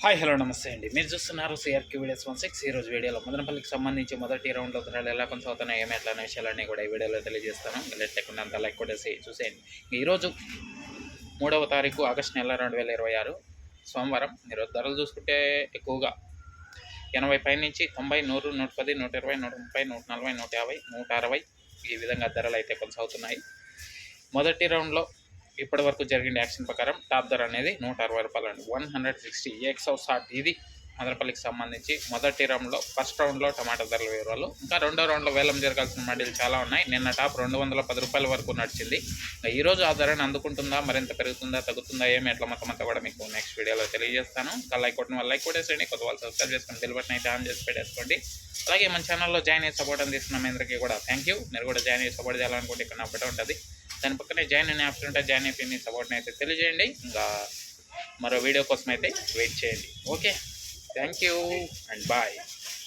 Hi hello నమస్తే అండి. మీరు చూస్తున్నారు సిఆర్కే వీడియోస్ 16. ఈరోజు వీడియోలో మదనపల్లికి సంబంధించి మొదటి రౌండ్లో ఉత్తరాలు ఎలా కొనసాగుతున్నాయి, ఏమి ఎట్లా అనే విషయాలన్నీ కూడా ఈ వీడియోలో తెలియజేస్తాను. లేట్ లేకుండా అంతా లైక్ కొట్టేసి చూసేయండి. ఈరోజు 3వ తారీఖు ఆగస్టు నెల 2026 సోమవారం. ఈరోజు ధరలు చూసుకుంటే ఎక్కువగా 80 పై నుంచి 90, 100, 110, 120, 130, 140, 150, 160 ఈ విధంగా ధరలు అయితే కొనసాగుతున్నాయి. మొదటి రౌండ్లో ఇప్పటి వరకు జరిగిన యాక్షన్ ప్రకారం టాప్ ధర అనేది 160 రూపాయలు అండి. 160 ఎక్స్ ఇది మదనపల్లికి సంబంధించి మొదటి రౌండ్లో. ఫస్ట్ రౌండ్లో టమాటా ధరల వివరాలు. ఇంకా రెండో రౌండ్లో వేలం జరగాల్సిన మండీలు చాలా ఉన్నాయి. నిన్న టాప్ 210 రూపాయల వరకు నడిచింది. ఈరోజు ఆ ధరను అందుకుంటుందా, మరింత పెరుగుతుందా, తగ్గుతుందా, ఏమి ఎట్లా మొత్తం అంతా కూడా మీకు నెక్స్ట్ వీడియోలో తెలియజేస్తాను. ఇంకా లైక్ కొట్టిన వాళ్ళు లైక్ కొట్టేసేయండి, కొత్త వాళ్ళు సబ్స్క్రైబ్ చేసుకొని బెల్ బటన్ అయితే ఆన్ చేసి పెట్టేసుకోండి. అలాగే మన ఛానల్లో జాయిన్ అయ్యి సపోర్ట్ అందిస్తున్న మీ అందరికీ కూడా థ్యాంక్ యూ. మీరు కూడా జాయిన్ అయ్యి సపోర్ట్ చేయాలనుకుంటే ఇక్కడ ఒకటే ఉంటుంది, దాని పక్కనే జాయిన్ అనే ఆప్షన్ ఉంటే జాయిన్ అయిపోయి మీ సపోర్ట్ని అయితే తెలియజేయండి. ఇంకా మరో వీడియో కోసం అయితే వెయిట్ చేయండి. Okay, thank you and bye.